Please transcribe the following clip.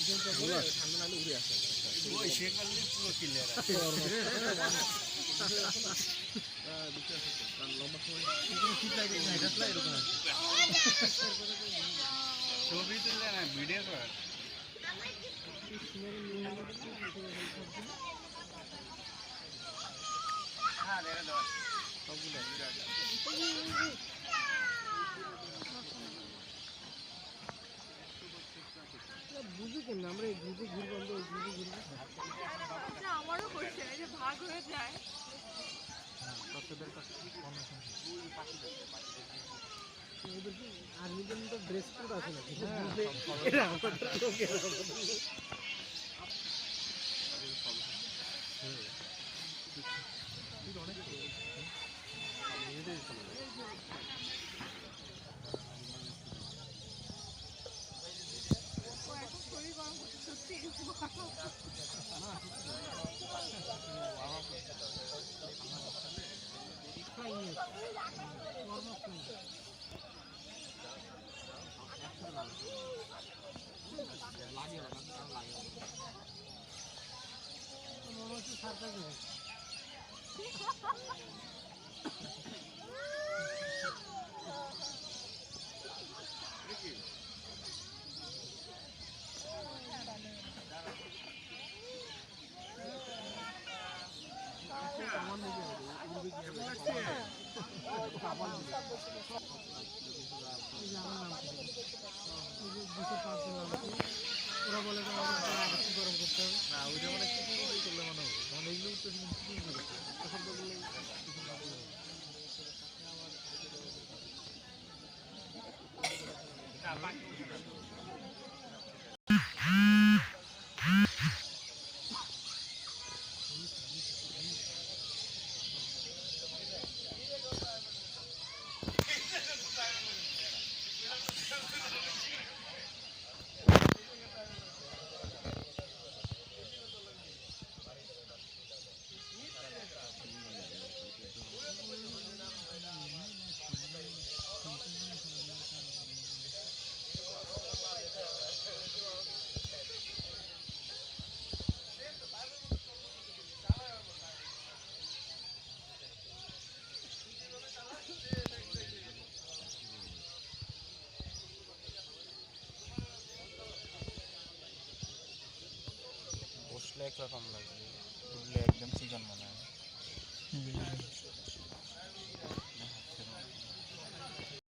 ঠান্ডা নাহলে উড়ে আসে ওই সেকালে পুরো ক্লিয়ার আছে কারণ লম্বা সময় শীত লাগে না এটা এরকম আছে ছবি তুললে না ভিডিও কর হ্যাঁ দেখা দাও সবগুলো বুঝি কেন আমরা এই গ্রুপে ঘুরবো আমরা ওই গ্রুপে ঘুরবো আমারও করছে যে ভাগ হয়ে যায় আর্মিদের মতো ড্রেস কোড আছে না শরীর গরম করছে সত্যি ওরা বলে গরম করতে হবে না ওই যেমন একটু করলে মনে হবে তখন এইগুলো শব্দ বললে বসলে একরকম লাগবে, উঠলে একদম চিকন মনে